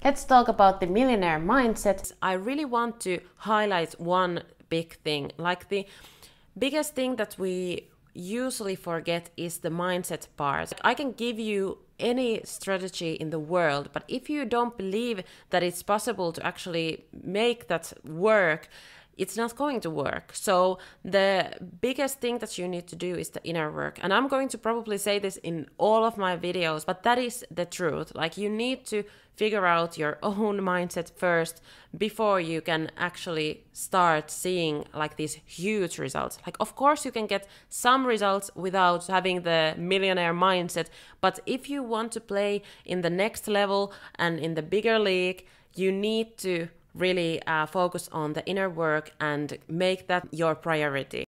Let's talk about the millionaire mindset. I really want to highlight one big thing. Like the biggest thing that we usually forget is the mindset part. I can give you any strategy in the world, but if you don't believe that it's possible to actually make that work, it's not going to work. So the biggest thing that you need to do is the inner work. And I'm going to probably say this in all of my videos, but that is the truth. Like, you need to figure out your own mindset first before you can actually start seeing like these huge results. Like, of course you can get some results without having the millionaire mindset, but if you want to play in the next level and in the bigger league, you need to really focus on the inner work and make that your priority.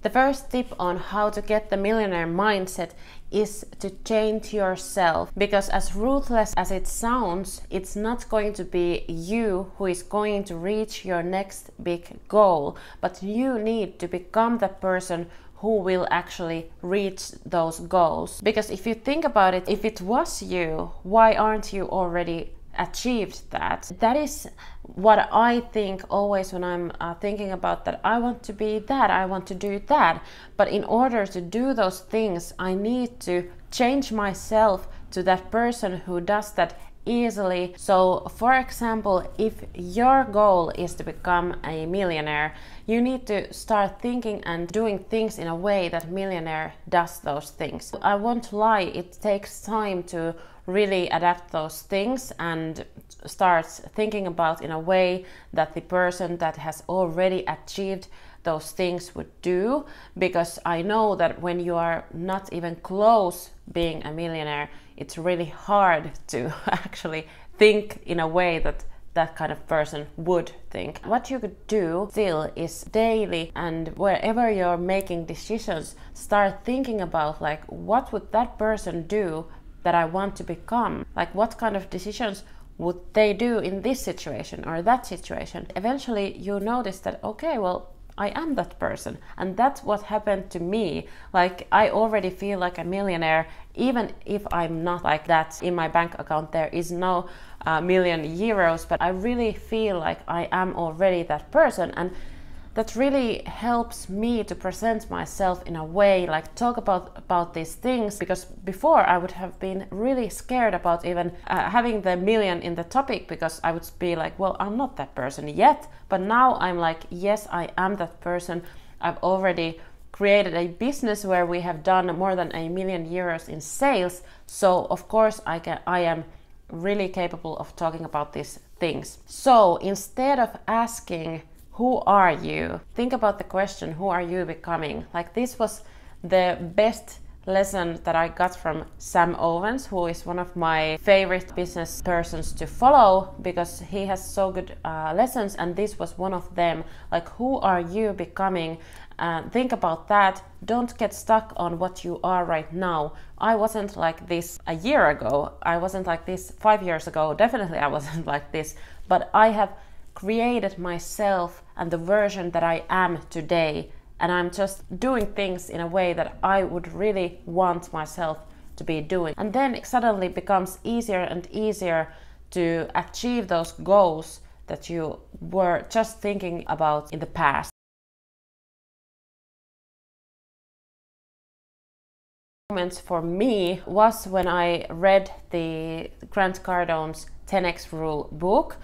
The first tip on how to get the millionaire mindset is to change yourself, because as ruthless as it sounds, it's not going to be you who is going to reach your next big goal, but you need to become the person who will actually reach those goals. Because if you think about it, if it was you, why aren't you already achieved that? That is what I think always when I'm thinking about that. I want to be that, I want to do that, but in order to do those things, I need to change myself to that person who does that easily. So for example, if your goal is to become a millionaire, you need to start thinking and doing things in a way that millionaire does those things. I won't lie, it takes time to really adapt those things and start thinking about in a way that the person that has already achieved those things would do, because I know that when you are not even close being a millionaire, it's really hard to actually think in a way that that kind of person would think. What you could do still is daily, and wherever you're making decisions, start thinking about like, what would that person do that I want to become? Like, what kind of decisions would they do in this situation or that situation? Eventually you notice that, okay, well, I am that person. And that's what happened to me. Like, I already feel like a millionaire, even if I'm not like that. In my bank account there is no million euros, but I really feel like I am already that person. And that really helps me to present myself in a way, like talk about these things, because before I would have been really scared about even having the million in the topic, because I would be like, well, I'm not that person yet. But now I'm like, yes, I am that person. I've already created a business where we have done more than €1 million in sales. So of course I am really capable of talking about these things. So instead of asking, who are you? Think about the question, who are you becoming? Like, this was the best lesson that I got from Sam Owens, who is one of my favorite business persons to follow, because he has so good lessons, and this was one of them. Like, who are you becoming? Think about that. Don't get stuck on what you are right now. I wasn't like this a year ago. I wasn't like this 5 years ago. Definitely I wasn't like this, but I have created myself and the version that I am today, and I'm just doing things in a way that I would really want myself to be doing. And then it suddenly becomes easier and easier to achieve those goals that you were just thinking about in the past. Moments for me was when I read the Grant Cardone's 10x Rule book,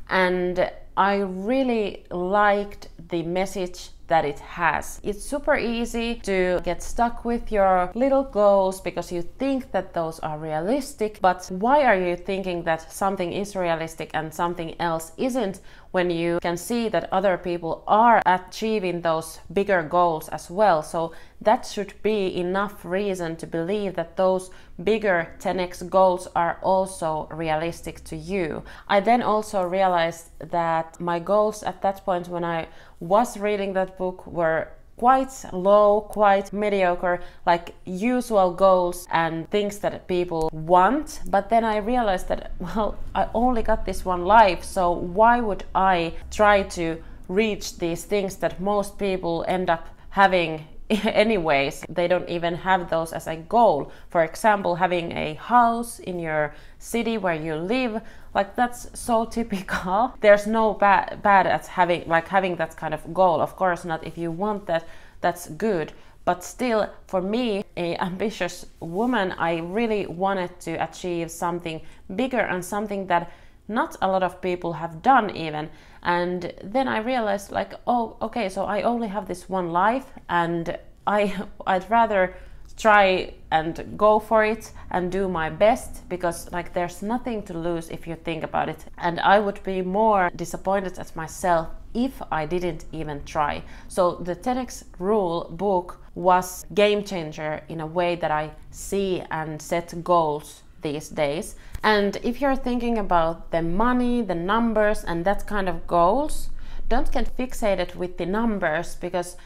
and I really liked the message that it has. It's super easy to get stuck with your little goals because you think that those are realistic, but why are you thinking that something is realistic and something else isn't, when you can see that other people are achieving those bigger goals as well? So that should be enough reason to believe that those bigger 10x goals are also realistic to you. I then also realized that my goals at that point when I was reading that book were quite low, quite mediocre, like usual goals and things that people want. But then I realized that, well, I only got this one life, so why would I try to reach these things that most people end up having anyways. They don't even have those as a goal. For example, having a house in your city where you live, like that's so typical. There's no bad at having that kind of goal. Of course not. If you want that, that's good. But still, for me, an ambitious woman, I really wanted to achieve something bigger and something that not a lot of people have done even. And then I realized like, oh, okay, so I only have this one life, and I'd rather try and go for it and do my best, because like there's nothing to lose if you think about it. And I would be more disappointed at myself if I didn't even try. So the 10x rule book was game changer in a way that I see and set goals these days. And if you're thinking about the money, the numbers and that kind of goals, don't get fixated with the numbers, because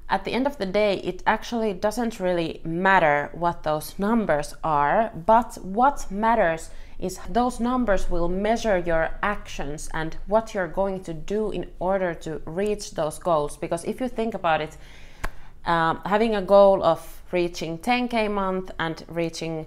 at the end of the day, it actually doesn't really matter what those numbers are, but what matters is those numbers will measure your actions and what you're going to do in order to reach those goals. Because if you think about it, having a goal of reaching 10k month and reaching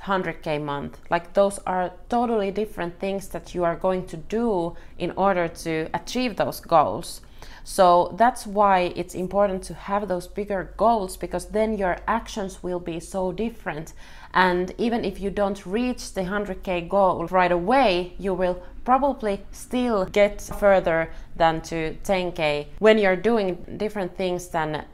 100k month, like those are totally different things that you are going to do in order to achieve those goals. So that's why it's important to have those bigger goals, because then your actions will be so different. And even if you don't reach the 100k goal right away, you will probably still get further than to 10k when you're doing different things than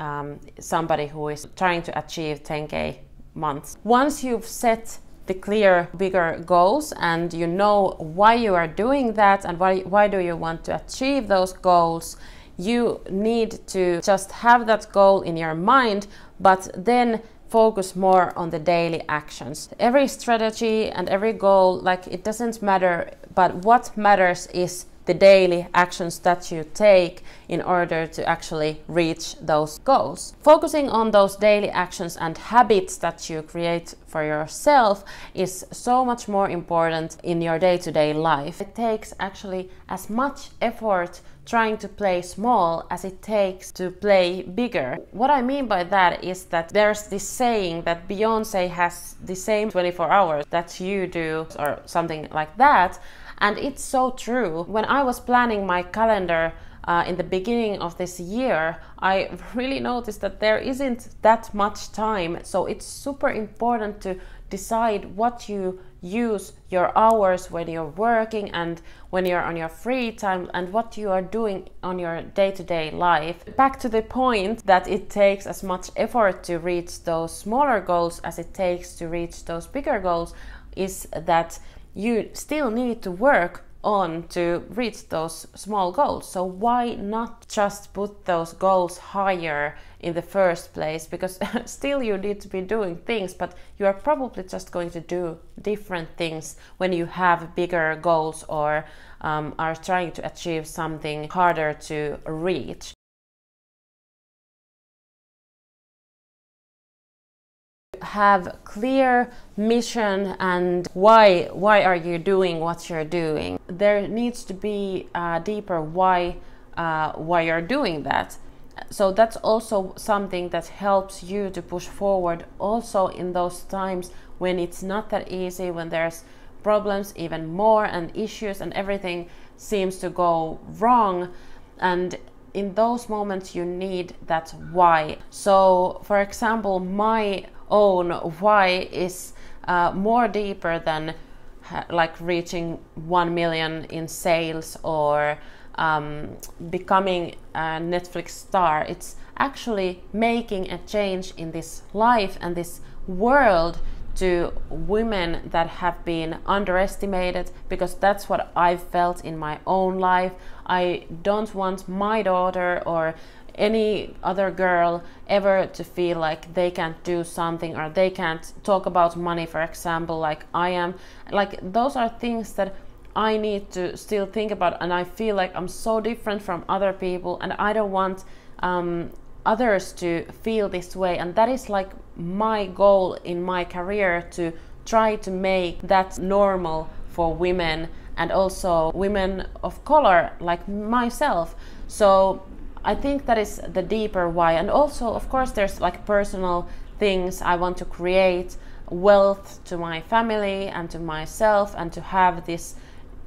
somebody who is trying to achieve 10k months. Once you've set the clear bigger goals and you know why you are doing that and why do you want to achieve those goals, you need to just have that goal in your mind, but then focus more on the daily actions. Every strategy and every goal, like it doesn't matter, but what matters is the daily actions that you take in order to actually reach those goals. Focusing on those daily actions and habits that you create for yourself is so much more important in your day-to-day life. It takes actually as much effort trying to play small as it takes to play bigger. What I mean by that is that there's this saying that Beyonce has the same 24 hours that you do, or something like that. And it's so true. When I was planning my calendar in the beginning of this year, I really noticed that there isn't that much time. So it's super important to decide what you use your hours when you're working and when you're on your free time, and what you are doing on your day-to-day life. Back to the point that it takes as much effort to reach those smaller goals as it takes to reach those bigger goals, is that you still need to work on to reach those small goals. So why not just put those goals higher in the first place? Because still you need to be doing things, but you are probably just going to do different things when you have bigger goals or are trying to achieve something harder to reach. Have clear mission and why are you doing what you're doing. There needs to be a deeper why you're doing that. So that's also something that helps you to push forward also in those times when it's not that easy, when there's problems even more and issues and everything seems to go wrong. And in those moments you need that why. So for example, my own why is more deeper than like reaching 1 million in sales or becoming a Netflix star. It's actually making a change in this life and this world to women that have been underestimated, because that's what I've felt in my own life. I don't want my daughter or any other girl ever to feel like they can't do something or they can't talk about money, for example, like I am. Like those are things that I need to still think about, and I feel like I'm so different from other people and I don't want others to feel this way. And that is like my goal in my career, to try to make that normal for women and also women of color like myself. So I think that is the deeper why. And also, of course, there's like personal things. I want to create wealth to my family and to myself, and to have this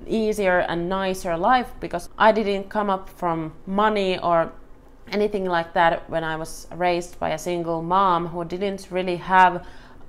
easier and nicer life, because I didn't come up from money or anything like that when I was raised by a single mom who didn't really have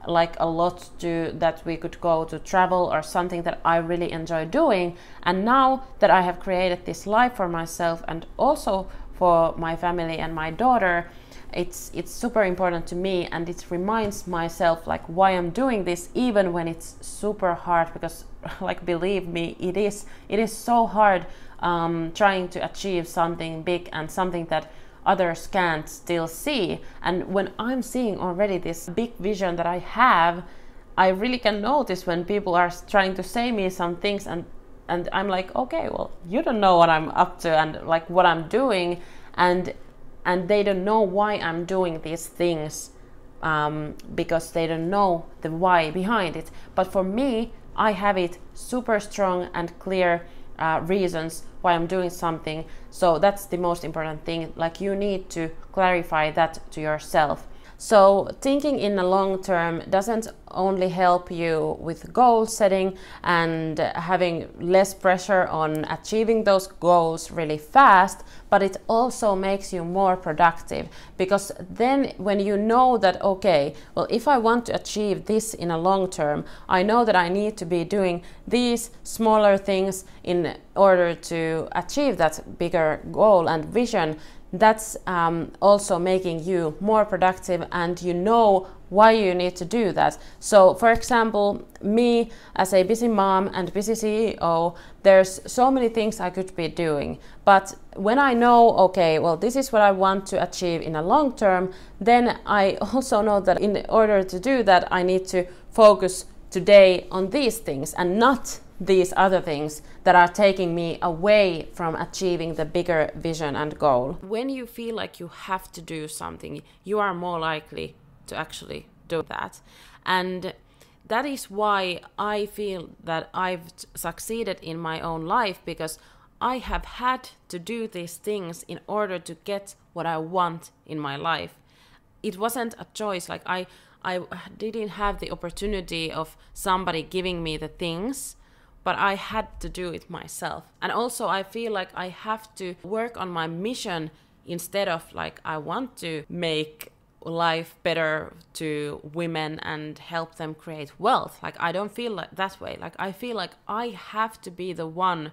like a lot to that we could go to travel or something that I really enjoy doing. And now that I have created this life for myself and also for my family and my daughter, it's super important to me, and it reminds myself like why I'm doing this, even when it's super hard, because like believe me, it is so hard trying to achieve something big and something that others can't still see. And when I'm seeing already this big vision that I have, I really can notice when people are trying to say me some things, and I'm like, okay, well, you don't know what I'm up to and like what I'm doing, and they don't know why I'm doing these things, because they don't know the why behind it. But for me, I have it super strong and clear reasons why I'm doing something. So that's the most important thing. Like, you need to clarify that to yourself. So thinking in the long term doesn't only help you with goal setting and having less pressure on achieving those goals really fast, but it also makes you more productive, because then when you know that, okay, well, if I want to achieve this in a long term, I know that I need to be doing these smaller things in order to achieve that bigger goal and vision. That's also making you more productive, and you know why you need to do that. So for example, me as a busy mom and busy CEO, there's so many things I could be doing, but when I know, okay, well, this is what I want to achieve in a long term, then I also know that in order to do that, I need to focus today on these things and not these other things that are taking me away from achieving the bigger vision and goal. When you feel like you have to do something, you are more likely to actually do that. And that is why I feel that I've succeeded in my own life, because I have had to do these things in order to get what I want in my life. It wasn't a choice. Like I didn't have the opportunity of somebody giving me the things, but I had to do it myself. And also I feel like I have to work on my mission instead of like I want to make life better to women and help them create wealth. Like I don't feel like that way. Like I feel like I have to be the one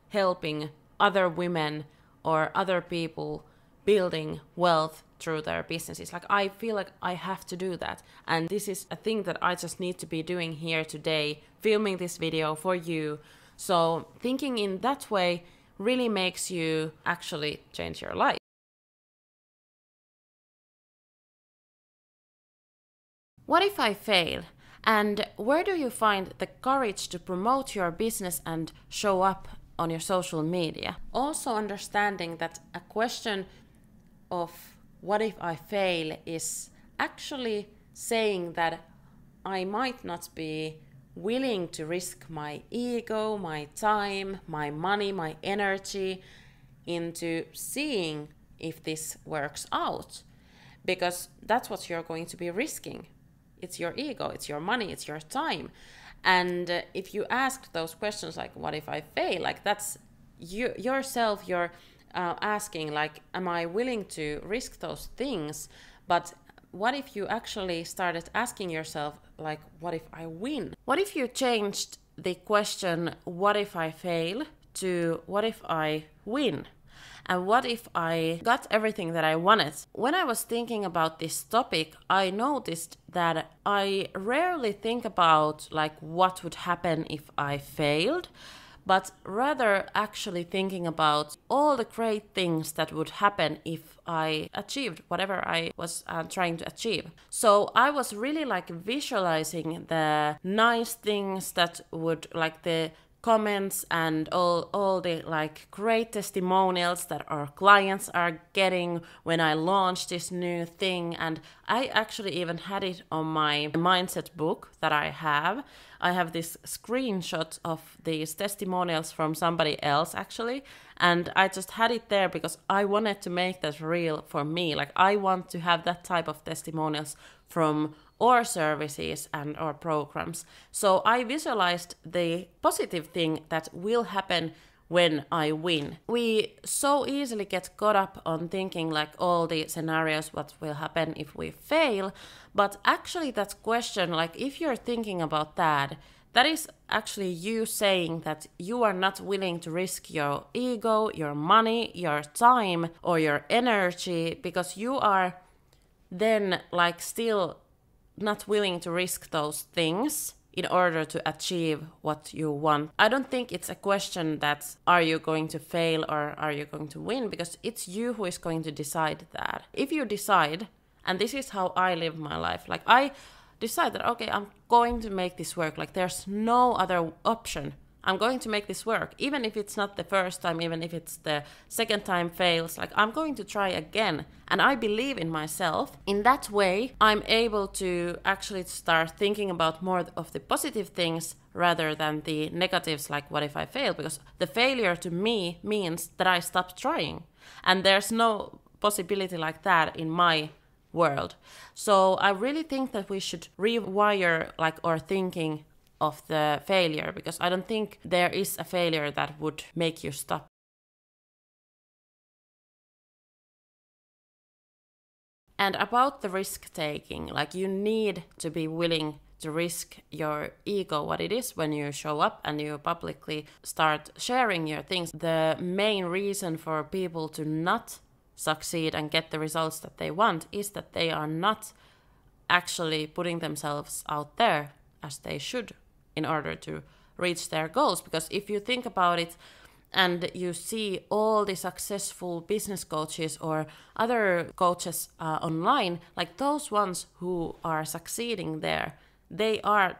helping other women or other people building wealth through their businesses. Like I feel like I have to do that, and this is a thing that I just need to be doing here today, filming this video for you. So thinking in that way really makes you actually change your life. What if I fail? And where do you find the courage to promote your business and show up on your social media? Also understanding that a question of what if I fail is actually saying that I might not be willing to risk my ego, my time, my money, my energy into seeing if this works out, because that's what you're going to be risking. It's your ego, it's your money, it's your time. And if you ask those questions like what if I fail, like that's yourself, you're asking like, am I willing to risk those things? But what if you actually started asking yourself like, what if I win? What if you changed the question, what if I fail, to what if I win? And what if I got everything that I wanted? When I was thinking about this topic, I noticed that I rarely think about like what would happen if I failed, but rather actually thinking about all the great things that would happen if I achieved whatever I was trying to achieve. So I was really like visualizing the nice things that would, like the comments and all the like great testimonials that our clients are getting when I launched this new thing. And I actually even had it on my mindset book that I have. I have this screenshot of these testimonials from somebody else actually, and I just had it there because I wanted to make that real for me. Like I want to have that type of testimonials from our services and our programs. So I visualized the positive thing that will happen when I win. We so easily get caught up on thinking like all the scenarios, what will happen if we fail. But actually that question, like if you're thinking about that, that is actually you saying that you are not willing to risk your ego, your money, your time, or your energy, because you are then like still not willing to risk those things in order to achieve what you want. I don't think it's a question that are you going to fail or are you going to win, because it's you who is going to decide that. If you decide, and this is how I live my life, like I decide that, okay, I'm going to make this work, like there's no other option. I'm going to make this work, even if it's not the first time, even if it's the second time fails, like I'm going to try again. And I believe in myself. In that way, I'm able to actually start thinking about more of the positive things rather than the negatives, like what if I fail? Because the failure to me means that I stopped trying. And there's no possibility like that in my world. So I really think that we should rewire like our thinking of the failure, because I don't think there is a failure that would make you stop. And about the risk taking, like you need to be willing to risk your ego, what it is when you show up and you publicly start sharing your things. The main reason for people to not succeed and get the results that they want is that they are not actually putting themselves out there as they should in order to reach their goals. Because if you think about it and you see all the successful business coaches or other coaches online, like those ones who are succeeding there, they are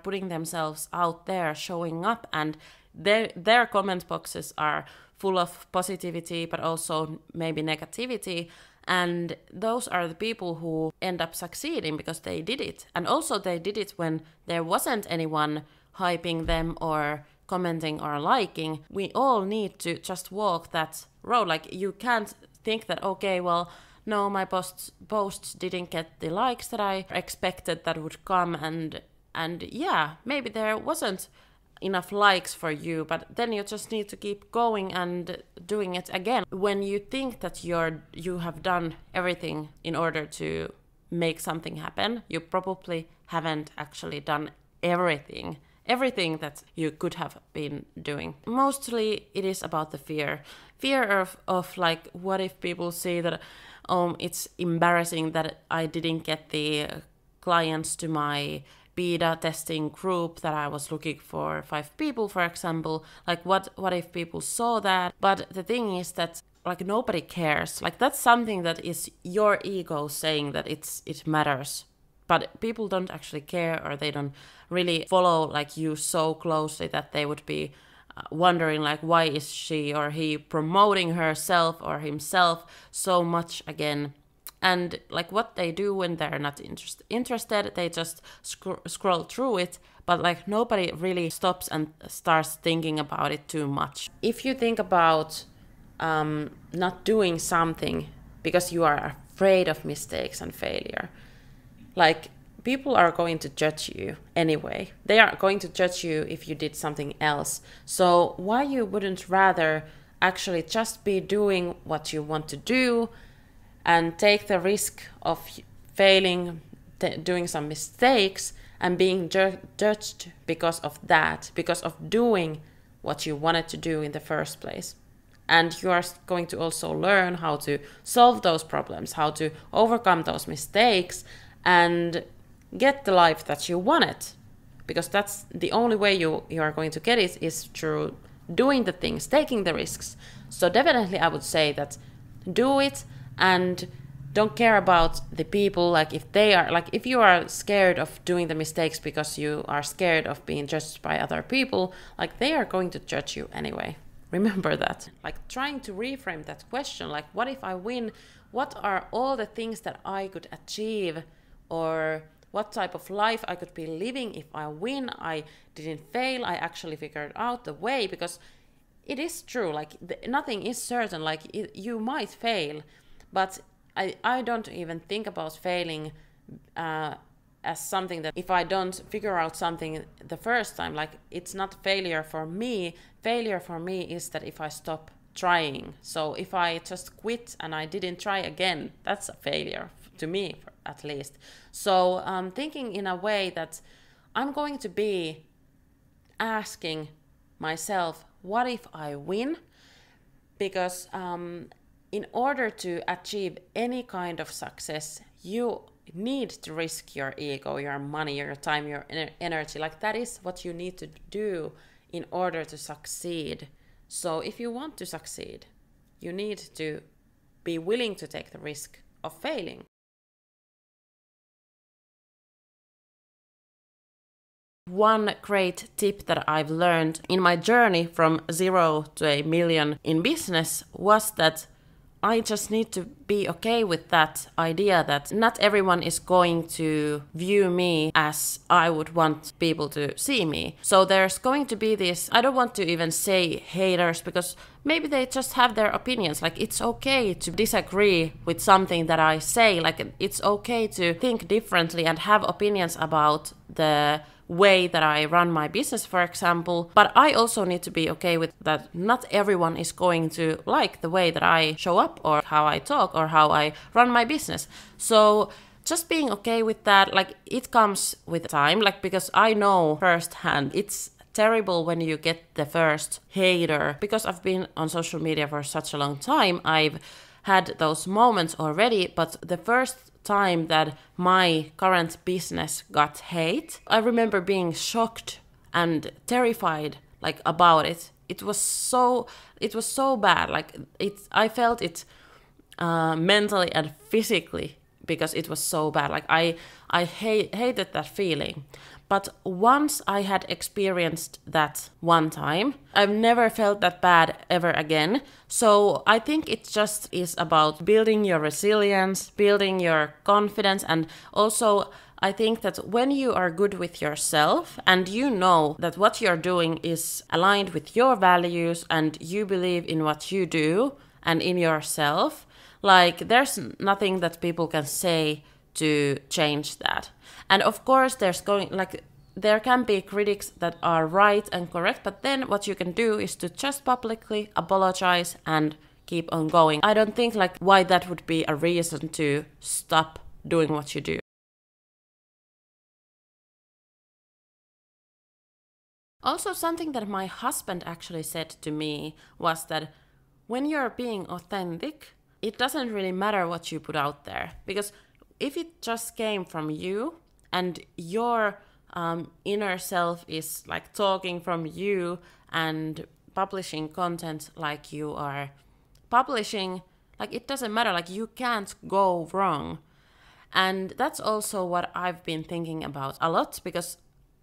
putting themselves out there, showing up, and their comment boxes are full of positivity but also maybe negativity. And those are the people who end up succeeding because they did it. And also they did it when there wasn't anyone hyping them or commenting or liking. We all need to just walk that road. Like you can't think that, okay, well, no, my posts didn't get the likes that I expected that would come. And yeah, maybe there wasn't enough likes for you, but then you just need to keep going and doing it again. When you think that you have done everything in order to make something happen, you probably haven't actually done everything that you could have been doing. Mostly it is about the fear of like, what if people say that it's embarrassing that I didn't get the clients to my beta testing group that I was looking for 5 people, for example. Like what if people saw that? But the thing is that like nobody cares. Like that's something that is your ego saying that it matters. But people don't actually care, or they don't really follow like you so closely that they would be wondering like, why is she or he promoting herself or himself so much again? And like what they do when they're not interested, they just scroll through it, but like nobody really stops and starts thinking about it too much. If you think about not doing something because you are afraid of mistakes and failure, like people are going to judge you anyway. They are going to judge you if you did something else. So why you wouldn't rather actually just be doing what you want to do and take the risk of failing, doing some mistakes, and being judged because of that, because of doing what you wanted to do in the first place. And you are going to also learn how to solve those problems, how to overcome those mistakes, and get the life that you wanted. Because that's the only way you are going to get it, is through doing the things, taking the risks. So definitely I would say that do it, and don't care about the people. Like if they are, like if you are scared of doing the mistakes because you are scared of being judged by other people, like they are going to judge you anyway. Remember that. Like trying to reframe that question, like what if I win? What are all the things that I could achieve, or what type of life I could be living if I win? I didn't fail, I actually figured out the way, because it is true, like nothing is certain, like you might fail, but I don't even think about failing as something that if I don't figure out something the first time, like it's not failure for me. Failure for me is that if I stop trying. So if I just quit and I didn't try again, that's a failure to me, at least. So thinking in a way that I'm going to be asking myself, what if I win? Because in order to achieve any kind of success, you need to risk your ego, your money, your time, your energy. Like that is what you need to do in order to succeed. So if you want to succeed, you need to be willing to take the risk of failing. One great tip that I've learned in my journey from 0 to a million in business was that I just need to be okay with that idea that not everyone is going to view me as I would want people to see me. So there's going to be this, I don't want to even say haters, because maybe they just have their opinions. Like it's okay to disagree with something that I say. Like it's okay to think differently and have opinions about the way that I run my business, for example. But I also need to be okay with that not everyone is going to like the way that I show up or how I talk or how I run my business. So just being okay with that, like it comes with time, like because I know firsthand it's terrible when you get the first hater. Because I've been on social media for such a long time, I've had those moments already, but the first time that my current business got hate, I remember being shocked and terrified like about it. It was so bad. Like I felt it mentally and physically, because it was so bad. Like I hated that feeling. But once I had experienced that one time, I've never felt that bad ever again. So I think it just is about building your resilience, building your confidence, and also I think that when you are good with yourself and you know that what you're doing is aligned with your values and you believe in what you do and in yourself, like there's nothing that people can say to change that. And of course there can be critics that are right and correct, but then what you can do is to just publicly apologize and keep on going. I don't think like why that would be a reason to stop doing what you do. Also, something that my husband actually said to me was that when you're being authentic, it doesn't really matter what you put out there, because if it just came from you and your inner self is like talking from you and publishing content like you are publishing, like it doesn't matter, like you can't go wrong. And that's also what I've been thinking about a lot, because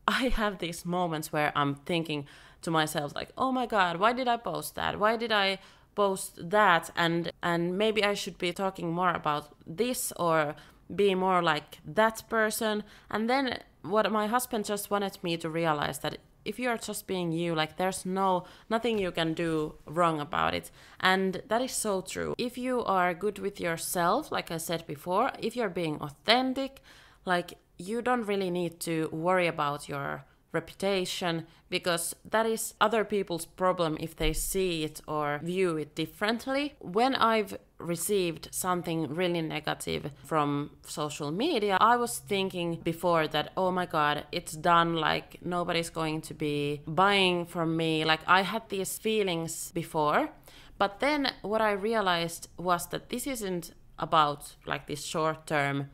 I have these moments where I'm thinking to myself like, oh my god, why did I post that? Why did I post that? And maybe I should be talking more about this or be more like that person. And then what my husband just wanted me to realize that if you're just being you, like there's nothing you can do wrong about it. And that is so true. If you are good with yourself, like I said before, if you're being authentic, like you don't really need to worry about your reputation, because that is other people's problem if they see it or view it differently. When I've received something really negative from social media, I was thinking before that, oh my god, it's done, like nobody's going to be buying from me. Like I had these feelings before, but then what I realized was that this isn't about like this short-term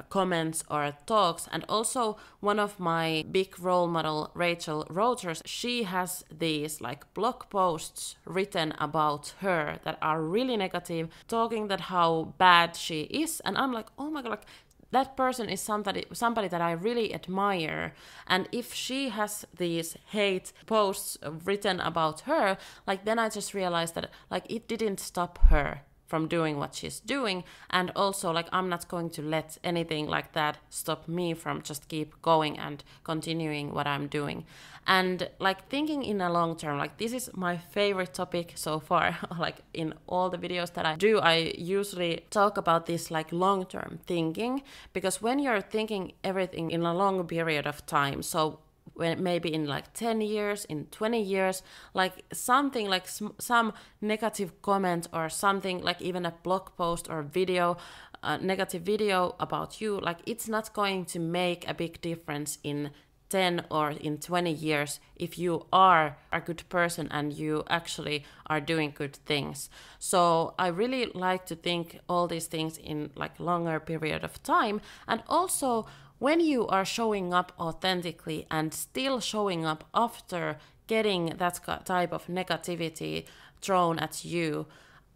comments or talks. And also one of my big role model, Rachel Rogers, she has these like blog posts written about her that are really negative, talking that how bad she is. And I'm like, oh my god, like that person is somebody that I really admire. And if she has these hate posts written about her, like then I just realized that like it didn't stop her from doing what she's doing. And also like I'm not going to let anything like that stop me from just keep going and continuing what I'm doing. And like thinking in a long term, like this is my favorite topic so far. Like in all the videos that I do, I usually talk about this like long-term thinking, because when you're thinking everything in a long period of time, so when maybe in like 10 years, in 20 years, like something like some negative comment or something like even a blog post or video, a negative video about you, like it's not going to make a big difference in 10 or in 20 years if you are a good person and you actually are doing good things. So I really like to think all these things in like longer period of time. And also when you are showing up authentically and still showing up after getting that type of negativity thrown at you,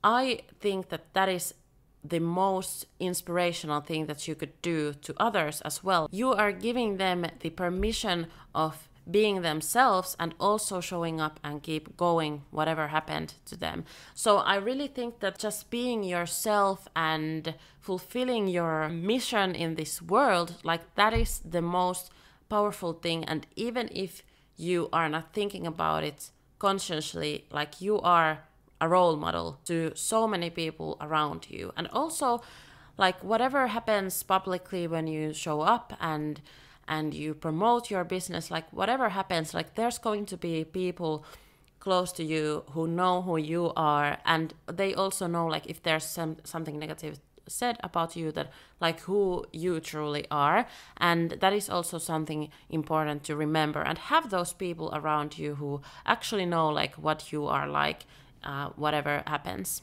I think that that is the most inspirational thing that you could do to others as well. You are giving them the permission of being themselves and also showing up and keep going whatever happened to them. So I really think that just being yourself and fulfilling your mission in this world, like that is the most powerful thing. And even if you are not thinking about it consciously, like you are a role model to so many people around you. And also like whatever happens publicly when you show up and you promote your business, like whatever happens, like there's going to be people close to you who know who you are, and they also know like if there's something negative said about you, that like who you truly are. And that is also something important to remember, and have those people around you who actually know like what you are like, whatever happens.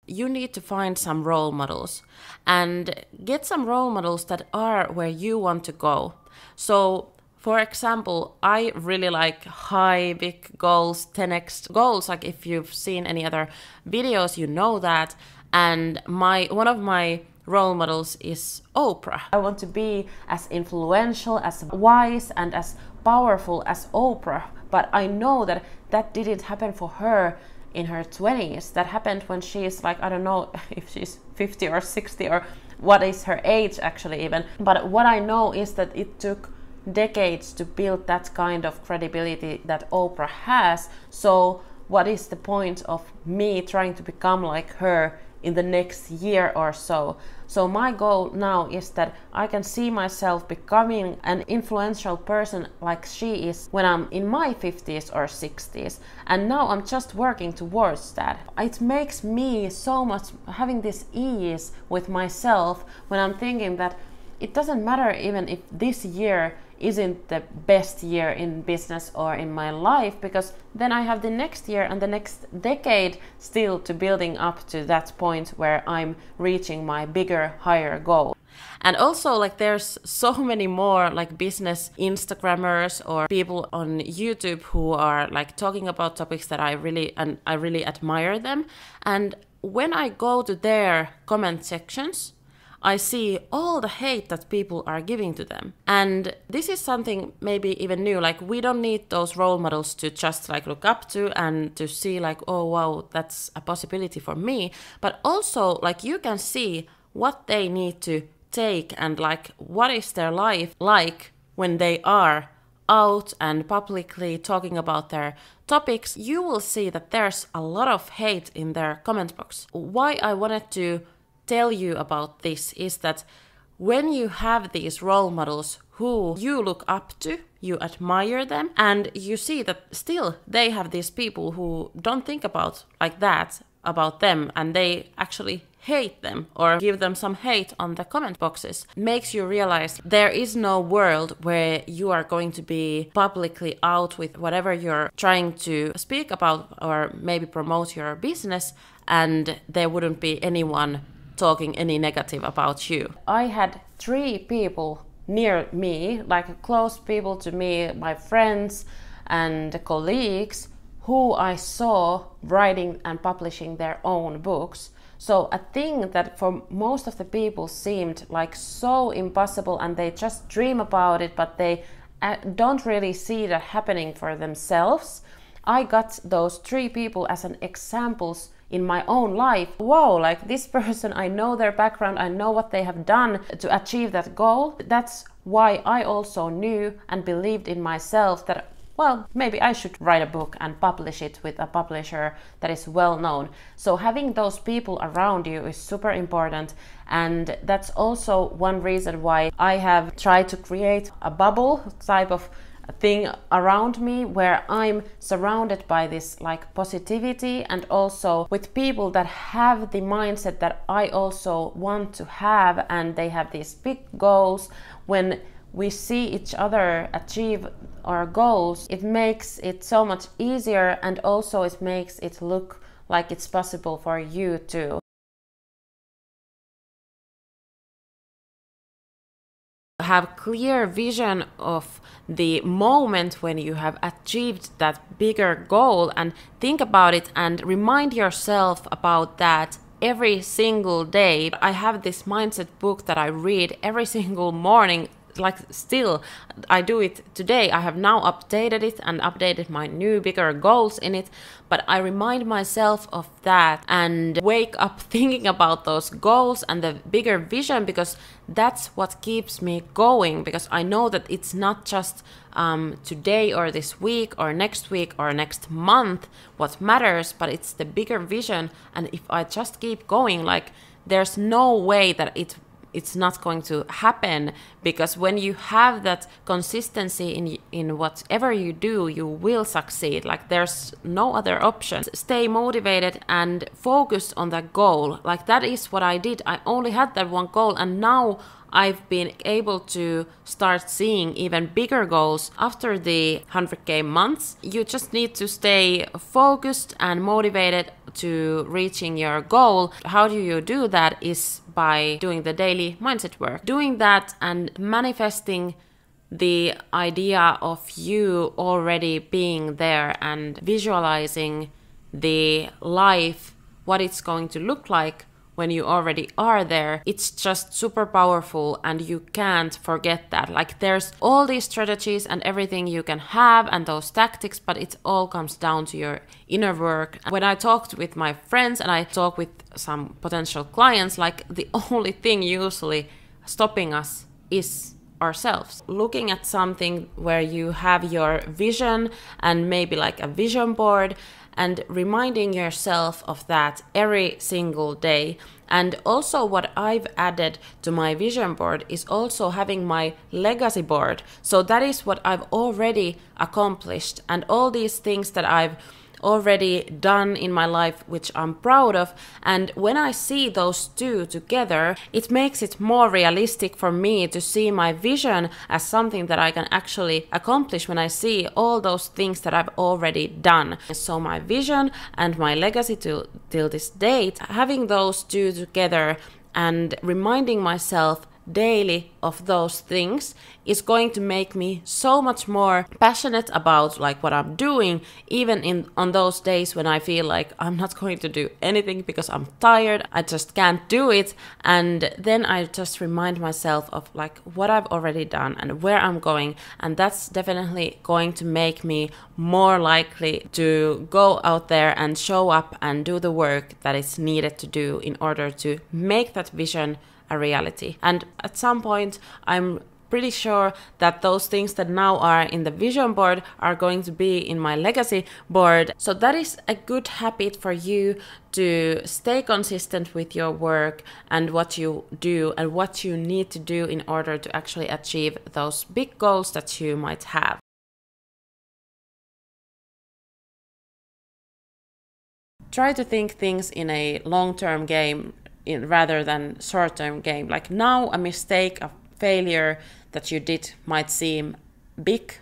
You need to find some role models and get some role models that are where you want to go. So, for example, I really like high, big goals, 10x goals. Like if you've seen any other videos, you know that. And one of my role models is Oprah. I want to be as influential, as wise, and as powerful as Oprah. But I know that that didn't happen for her in her 20s. That happened when she's like, I don't know if she's 50 or 60 or what is her age actually even. But what I know is that it took decades to build that kind of credibility that Oprah has. So what is the point of me trying to become like her in the next year or so? So my goal now is that I can see myself becoming an influential person like she is when I'm in my 50s or 60s. And now I'm just working towards that. It makes me so much having this ease with myself when I'm thinking that it doesn't matter even if this year isn't the best year in business or in my life, because then I have the next year and the next decade still to building up to that point where I'm reaching my bigger, higher goal. And also like there's so many more like business Instagrammers or people on YouTube who are like talking about topics that I really admire them. And when I go to their comment sections, I see all the hate that people are giving to them. And this is something maybe even new. Like we don't need those role models to just like look up to and to see like, oh wow, that's a possibility for me. But also like you can see what they need to take and like what is their life like when they are out and publicly talking about their topics. You will see that there's a lot of hate in their comment box. Why I wanted to tell you about this is that when you have these role models who you look up to, you admire them, and you see that still they have these people who don't think about like that about them, and they actually hate them or give them some hate on the comment boxes makes you realize there is no world where you are going to be publicly out with whatever you're trying to speak about or maybe promote your business, and there wouldn't be anyone talking any negative about you. I had 3 people near me, like close people to me, my friends and colleagues, who I saw writing and publishing their own books. So a thing that for most of the people seemed like so impossible, and they just dream about it, but they don't really see that happening for themselves. I got those 3 people as an examples in my own life. Whoa, like this person, I know their background, I know what they have done to achieve that goal. That's why I also knew and believed in myself that, well, maybe I should write a book and publish it with a publisher that is well known. So having those people around you is super important, and that's also one reason why I have tried to create a bubble type of thing around me where I'm surrounded by this like positivity, and also with people that have the mindset that I also want to have, and they have these big goals. When we see each other achieve our goals, it makes it so much easier, and also it makes it look like it's possible for you too. Have clear vision of the moment when you have achieved that bigger goal, and think about it and remind yourself about that every single day. I have this mindset book that I read every single morning. Like still I do it today. I have now updated it and updated my new bigger goals in it, but I remind myself of that and wake up thinking about those goals and the bigger vision, because that's what keeps me going, because I know that it's not just today or this week or next month what matters, but it's the bigger vision. And if I just keep going, like there's no way that it's not going to happen, because when you have that consistency in whatever you do, you will succeed. Like there's no other option. Stay motivated and focused on that goal. Like that is what I did. I only had that one goal, and now I've been able to start seeing even bigger goals after the 100K months. You just need to stay focused and motivated to reaching your goal. How do you do that is by doing the daily mindset work. Doing that and manifesting the idea of you already being there and visualizing the life, what it's going to look like when you already are there. It's just super powerful, and you can't forget that. Like there's all these strategies and everything you can have and those tactics, but it all comes down to your inner work. When I talked with my friends and I talk with some potential clients, like the only thing usually stopping us is ourselves. Looking at something where you have your vision and maybe like a vision board, and reminding yourself of that every single day. And also what I've added to my vision board is also having my legacy board. So that is what I've already accomplished, and all these things that I've already done in my life, which I'm proud of. And when I see those two together, it makes it more realistic for me to see my vision as something that I can actually accomplish when I see all those things that I've already done. So my vision and my legacy till this date, having those two together and reminding myself daily of those things is going to make me so much more passionate about like what I'm doing, even on those days when I feel like I'm not going to do anything because I'm tired, I just can't do it. And then I just remind myself of like what I've already done and where I'm going, and that's definitely going to make me more likely to go out there and show up and do the work that is needed to do in order to make that vision a reality. And at some point, I'm pretty sure that those things that now are in the vision board are going to be in my legacy board. So that is a good habit for you to stay consistent with your work and what you do and what you need to do in order to actually achieve those big goals that you might have. Try to think things in a long-term game rather than short-term gain. Like now a mistake, a failure that you did might seem big,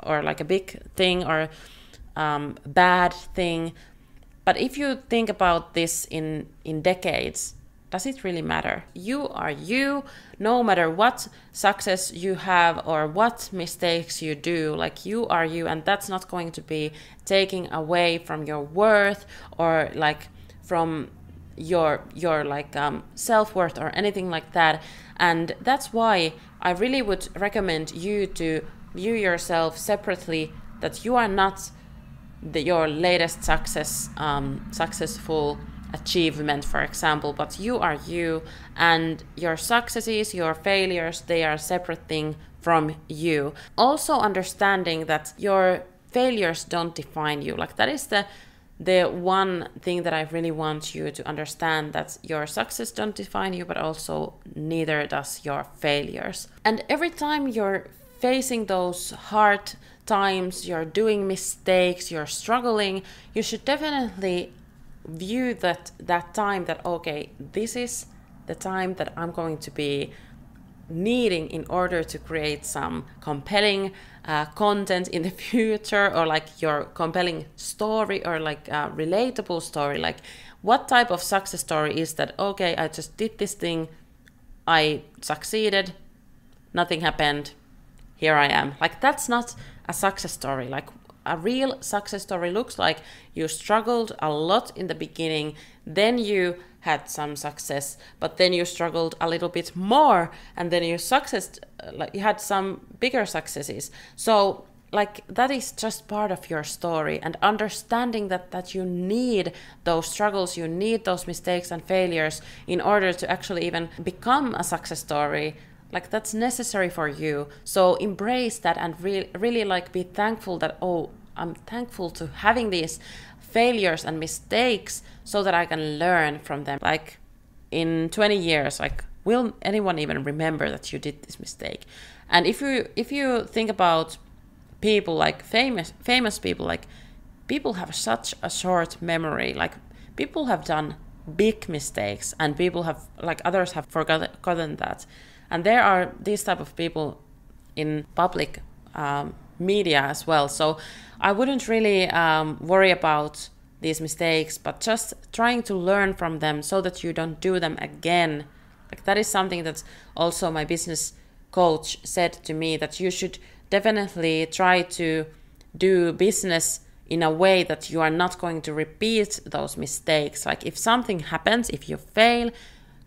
or like a big thing, or bad thing. But if you think about this in decades, does it really matter? You are you, no matter what success you have or what mistakes you do, like you are you, and that's not going to be taking away from your worth or like from your like self-worth or anything like that. And that's why I really would recommend you to view yourself separately, that you are not your latest successful achievement, for example, but you are you, and your successes, your failures, they are a separate thing from you. Also understanding that your failures don't define you. Like that is the one thing that I really want you to understand, that your success don't define you, but also neither does your failures. And every time you're facing those hard times, you're doing mistakes, you're struggling, you should definitely view that time that, okay, this is the time that I'm going to be needing in order to create some compelling content in the future, or like your compelling story, or like a relatable story. Like what type of success story is that? Okay, I just did this thing, I succeeded, nothing happened, here I am. Like that's not a success story. Like a real success story looks like you struggled a lot in the beginning, then you had some success, but then you struggled a little bit more, and then you had some bigger successes. So like that is just part of your story, and understanding that you need those struggles, you need those mistakes and failures in order to actually even become a success story. Like that's necessary for you. So embrace that and really like be thankful that, oh, I'm thankful to having these failures and mistakes so that I can learn from them. Like in 20 years, like will anyone even remember that you did this mistake? And if you think about people, like famous people, like people have such a short memory. Like people have done big mistakes, and people have, like others have forgotten that. And there are these type of people in public media as well. So I wouldn't really worry about these mistakes, but just trying to learn from them so that you don't do them again. Like that is something that also my business coach said to me, that you should definitely try to do business in a way that you are not going to repeat those mistakes. Like if something happens, if you fail,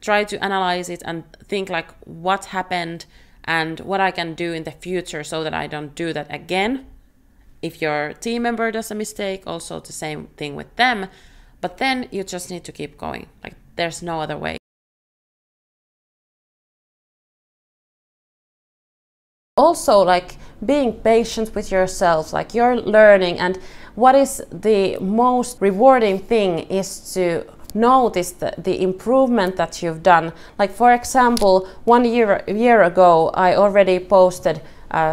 try to analyze it and think like what happened and what I can do in the future so that I don't do that again. If your team member does a mistake, also the same thing with them. But then you just need to keep going. Like there's no other way. Also, like being patient with yourself, like you're learning, and what is the most rewarding thing is to notice the improvement that you've done. Like for example, 1 year ago, I already posted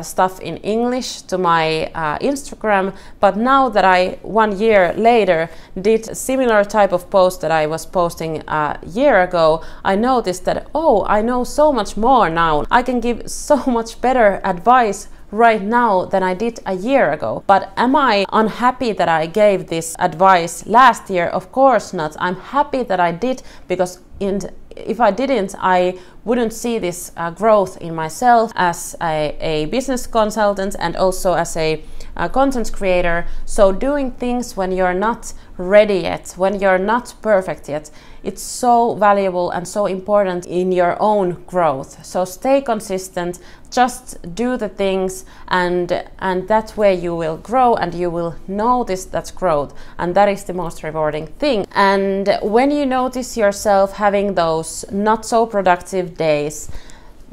stuff in English to my Instagram, but now that I 1 year later did a similar type of post that I was posting a year ago, I noticed that, oh, I know so much more now. I can give so much better advice right now than I did a year ago. But am I unhappy that I gave this advice last year? Of course not. I'm happy that I did, because if I didn't, I wouldn't see this growth in myself as a business consultant and also as a content creator. So doing things when you're not ready yet, when you're not perfect yet, it's so valuable and so important in your own growth. So stay consistent, just do the things, and that way you will grow and you will notice that growth, and that is the most rewarding thing. And when you notice yourself having those not so productive days,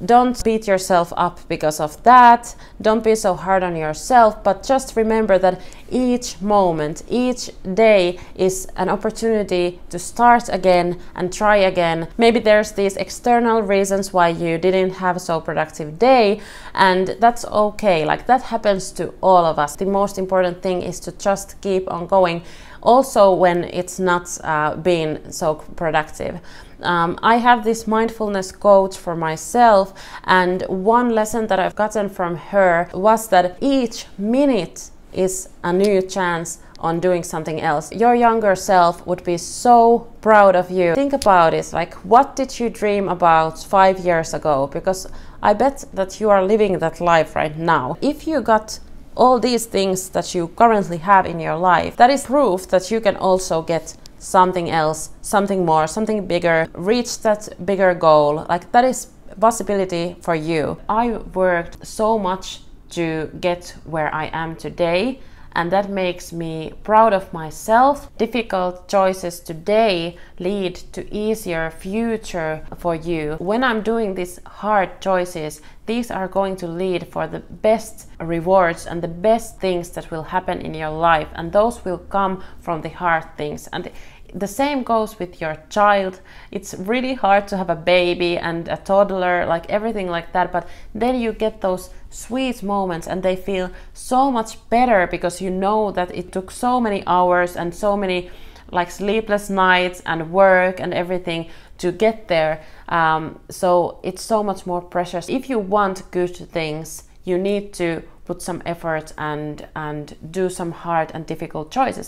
don't beat yourself up because of that. Don't be so hard on yourself, but just remember that each moment, each day is an opportunity to start again and try again. Maybe there's these external reasons why you didn't have a so productive day, and that's okay. Like that happens to all of us. The most important thing is to just keep on going, also when it's not being so productive. I have this mindfulness coach for myself, and one lesson that I've gotten from her was that each minute is a new chance on doing something else. Your younger self would be so proud of you. Think about it, like, what did you dream about 5 years ago? Because I bet that you are living that life right now. If you got all these things that you currently have in your life, that is proof that you can also get something else, something more, something bigger, reach that bigger goal. Like, that is possibility for you. I worked so much to get where I am today, and that makes me proud of myself. Difficult choices today lead to easier future for you. When I'm doing these hard choices, these are going to lead for the best rewards and the best things that will happen in your life, and those will come from the hard things. And the same goes with your child. It's really hard to have a baby and a toddler, like everything like that, but then you get those sweet moments and they feel so much better because you know that it took so many hours and so many like sleepless nights and work and everything to get there. So it's so much more precious. If you want good things, you need to put some effort and do some hard and difficult choices.